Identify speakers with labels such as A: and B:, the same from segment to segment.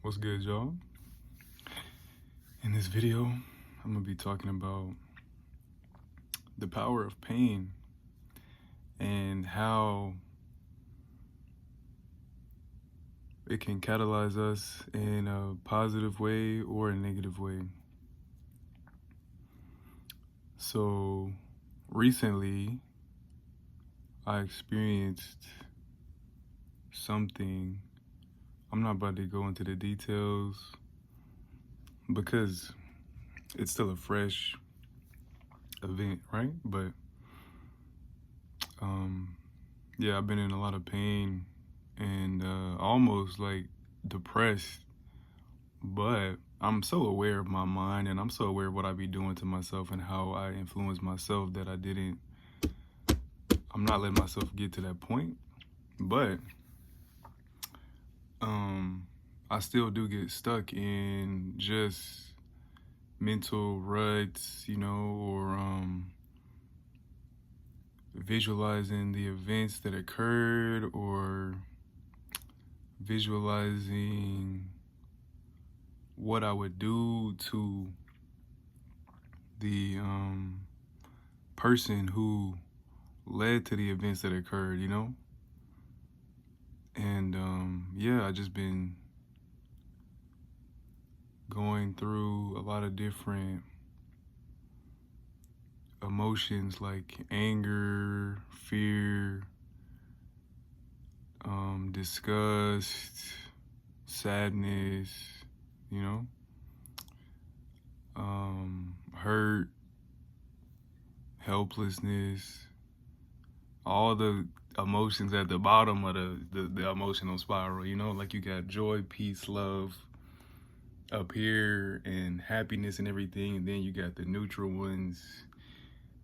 A: What's good, y'all? In this video, I'm gonna be talking about the power of pain and how it can catalyze us in a positive way or a negative way. So, recently, I experienced something. I'm not about to go into the details because it's still a fresh event, right? But yeah, I've been in a lot of pain and almost like depressed, but I'm so aware of my mind and I'm so aware of what I be doing to myself and how I influence myself that I'm not letting myself get to that point. But I still do get stuck in just mental ruts, or visualizing the events that occurred or visualizing what I would do to the person who led to the events that occurred, And yeah, I just been going through a lot of different emotions like anger, fear, disgust, sadness, you know, hurt, helplessness, all the emotions at the bottom of the emotional spiral, like you got joy, peace, love up here and happiness and everything, and then you got the neutral ones,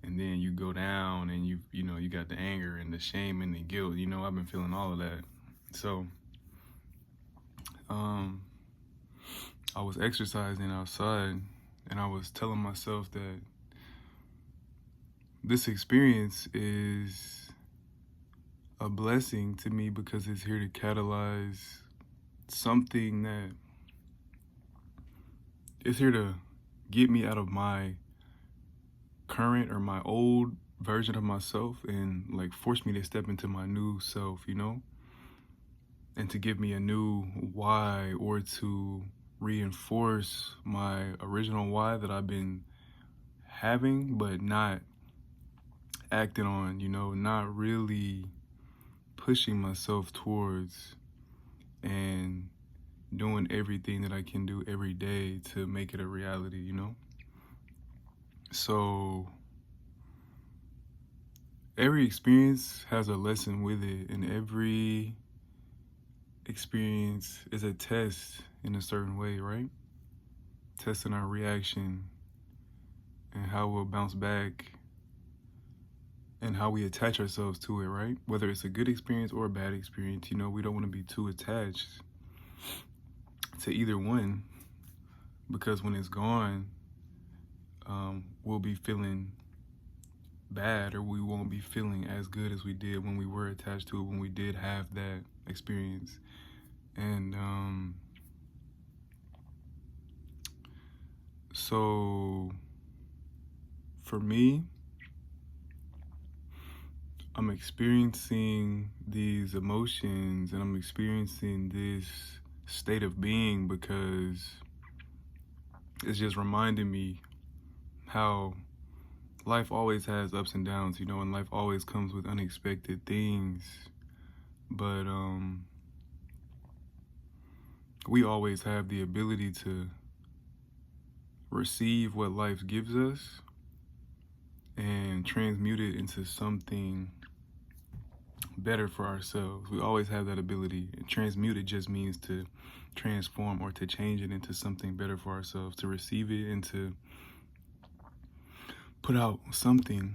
A: and then you go down and you got the anger and the shame and the guilt. I've been feeling all of that. So I was exercising outside and I was telling myself that this experience is a blessing to me because it's here to catalyze something that is here to get me out of my current or my old version of myself and like force me to step into my new self, and to give me a new why, or to reinforce my original why that I've been having but not acting on, not really pushing myself towards and doing everything that I can do every day to make it a reality, So every experience has a lesson with it, and every experience is a test in a certain way, right? Testing our reaction and how we'll bounce back and how we attach ourselves to it, right? Whether it's a good experience or a bad experience, we don't want to be too attached to either one, because when it's gone, we'll be feeling bad, or we won't be feeling as good as we did when we were attached to it, when we did have that experience. And so for me, I'm experiencing these emotions and I'm experiencing this state of being because it's just reminding me how life always has ups and downs, and life always comes with unexpected things. But we always have the ability to receive what life gives us and transmute it into something better for ourselves. We always have that ability. And transmute it just means to transform or to change it into something better for ourselves, to receive it and to put out something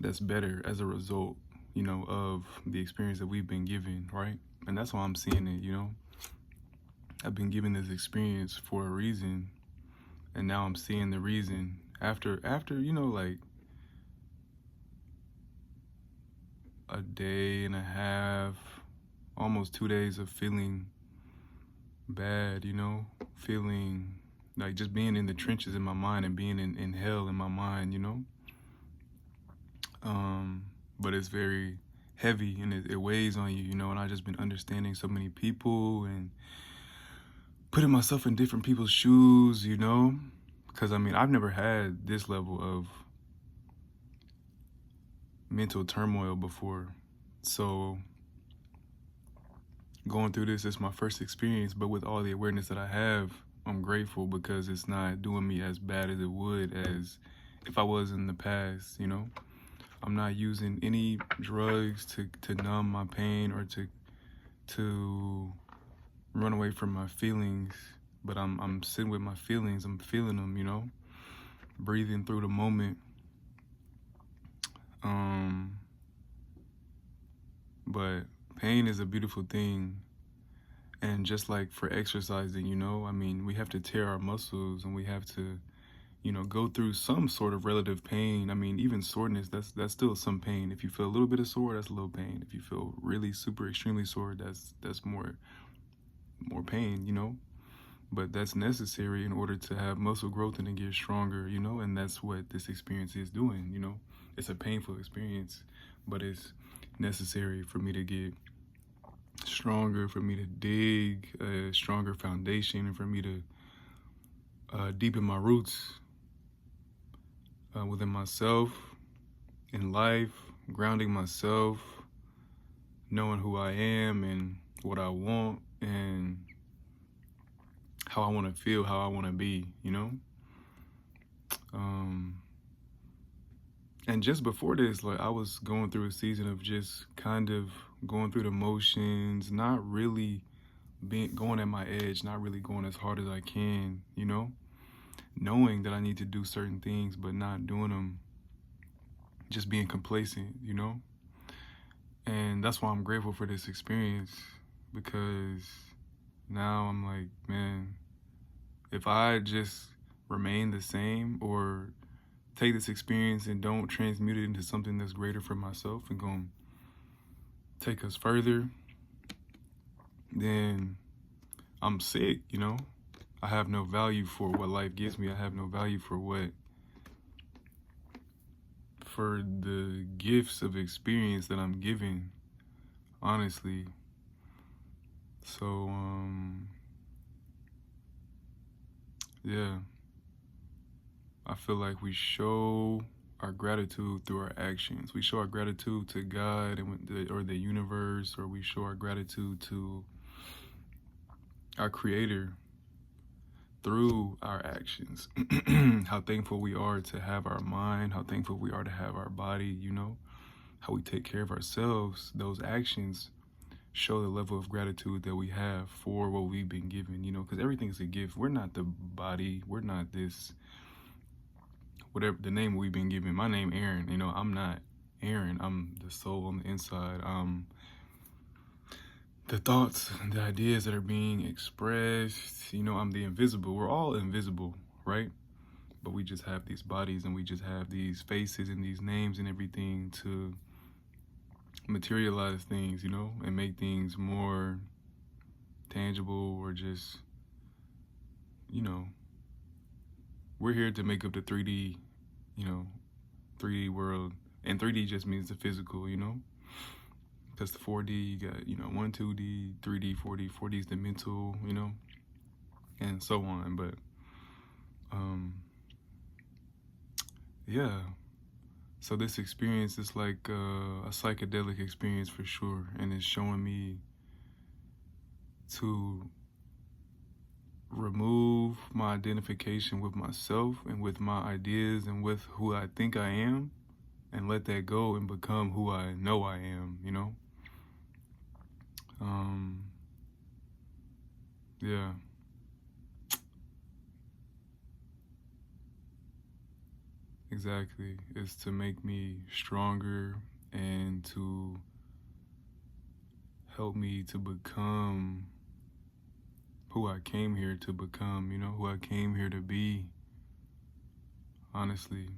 A: that's better as a result, of the experience that we've been given, right? And that's why I'm seeing it, I've been given this experience for a reason, and now I'm seeing the reason after, like a day and a half, almost 2 days of feeling bad, you know, feeling like just being in the trenches in my mind and being in hell in my mind, you know. But it's very heavy and it weighs on you, you know, and I just been understanding so many people and putting myself in different people's shoes, you know, because I mean, I've never had this level of mental turmoil before. So going through this is my first experience, but with all the awareness that I have, I'm grateful because it's not doing me as bad as it would as if I was in the past, you know. I'm not using any drugs to numb my pain or to run away from my feelings, but I'm sitting with my feelings, I'm feeling them, you know, breathing through the moment. But pain is a beautiful thing. And just like for exercising, you know, I mean, we have to tear our muscles and we have to, you know, go through some sort of relative pain. I mean, even soreness, that's still some pain. If you feel a little bit of sore, that's a little pain. If you feel really super extremely sore, that's more pain, you know. But that's necessary in order to have muscle growth and to get stronger, you know. And that's what this experience is doing, you know. It's a painful experience, but it's necessary for me to get stronger, for me to dig a stronger foundation, and for me to deepen my roots within myself, in life, grounding myself, knowing who I am and what I want and how I want to feel, how I want to be, you know? And just before this, like I was going through a season of just kind of going through the motions, not really going at my edge, not really going as hard as I can, you know? Knowing that I need to do certain things, but not doing them, just being complacent, you know? And that's why I'm grateful for this experience, because now I'm like, man, if I just remain the same or take this experience and don't transmute it into something that's greater for myself and going to take us further, then I'm sick, you know? I have no value for what life gives me. I have no value for the gifts of experience that I'm giving, honestly. So, yeah, I feel like we show our gratitude through our actions. We show our gratitude to God or the universe, or we show our gratitude to our Creator through our actions. How thankful we are to have our mind, how thankful we are to have our body, you know, how we take care of ourselves. Those actions show the level of gratitude that we have for what we've been given, you know, because everything is a gift. We're not the body, we're not this, whatever the name we've been given. My name Aaron, you know, I'm not Aaron, I'm the soul on the inside. The thoughts, the ideas that are being expressed, you know, I'm the invisible. We're all invisible, right? But we just have these bodies and we just have these faces and these names and everything to materialize things, you know, and make things more tangible, or just, you know, we're here to make up the 3D, you know, 3D world. And 3D just means the physical, you know, because the 4D, you got, you know, 1, 2D, 3D, 4D. 4D is the mental, you know, and so on. But, yeah. So this experience is like a psychedelic experience for sure. And it's showing me to remove my identification with myself and with my ideas and with who I think I am, and let that go and become who I know I am, you know? Yeah. Exactly. It's to make me stronger and to help me to become who I came here to become, you know, who I came here to be, honestly.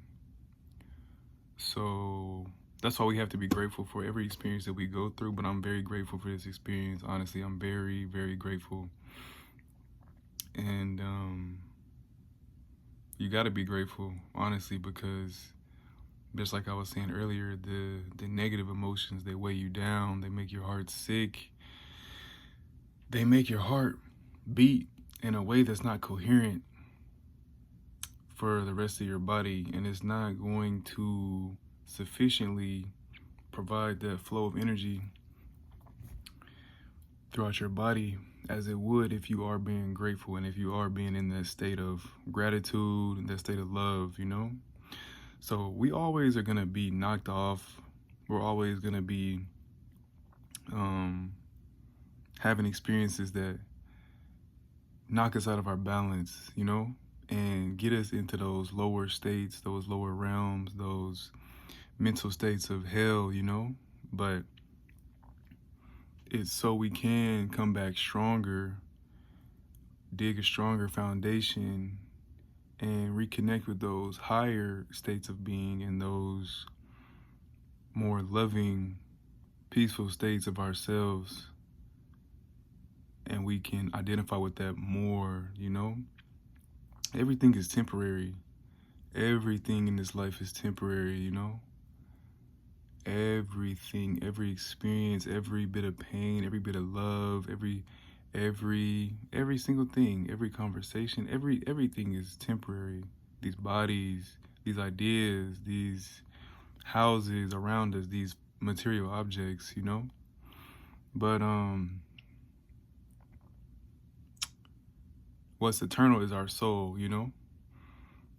A: So that's why we have to be grateful for every experience that we go through, but I'm very grateful for this experience. Honestly, I'm very, very grateful And you got to be grateful, honestly, because just like I was saying earlier, the negative emotions, they weigh you down, they make your heart sick, they make your heart beat in a way that's not coherent for the rest of your body, and it's not going to sufficiently provide that flow of energy throughout your body as it would if you are being grateful and if you are being in that state of gratitude and that state of love, you know? So we always are going to be knocked off. We're always going to be having experiences that knock us out of our balance, you know, and get us into those lower states, those lower realms, those mental states of hell, you know. But it's so we can come back stronger, dig a stronger foundation, and reconnect with those higher states of being and those more loving, peaceful states of ourselves. And we can identify with that more, you know? Everything is temporary. Everything in this life is temporary, you know? Everything, every experience, every bit of pain, every bit of love, every single thing, every conversation, everything is temporary. These bodies, these ideas, these houses around us, these material objects, you know? But what's eternal is our soul, you know?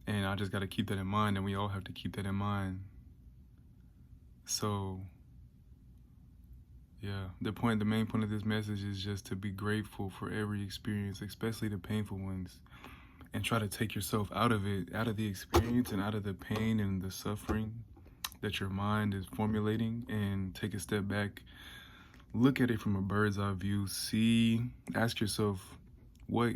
A: And I just got to keep that in mind, and we all have to keep that in mind. So yeah, the main point of this message is just to be grateful for every experience, especially the painful ones, and try to take yourself out of it, out of the experience and out of the pain and the suffering that your mind is formulating, and take a step back, look at it from a bird's eye view, ask yourself, what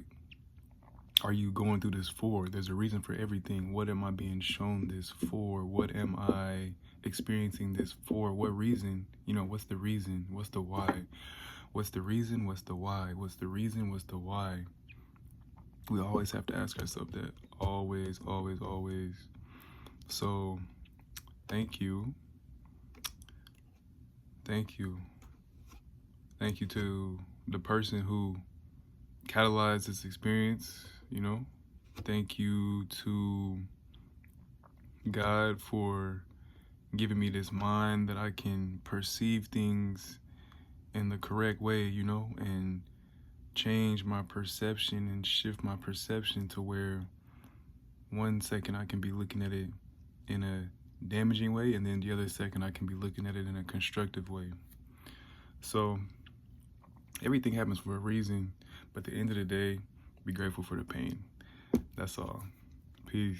A: are you going through this for? There's a reason for everything. What am I being shown this for? What am I experiencing this for? What reason? You know, what's the reason? What's the why? What's the reason? What's the why? What's the reason? What's the why? We always have to ask ourselves that. Always, always, always. So, thank you. Thank you. Thank you to the person who catalyzed this experience, you know. Thank you to God for giving me this mind that I can perceive things in the correct way, you know, and change my perception and shift my perception to where 1 second I can be looking at it in a damaging way, and then the other second I can be looking at it in a constructive way. So everything happens for a reason, but at the end of the day, be grateful for the pain. That's all. Peace.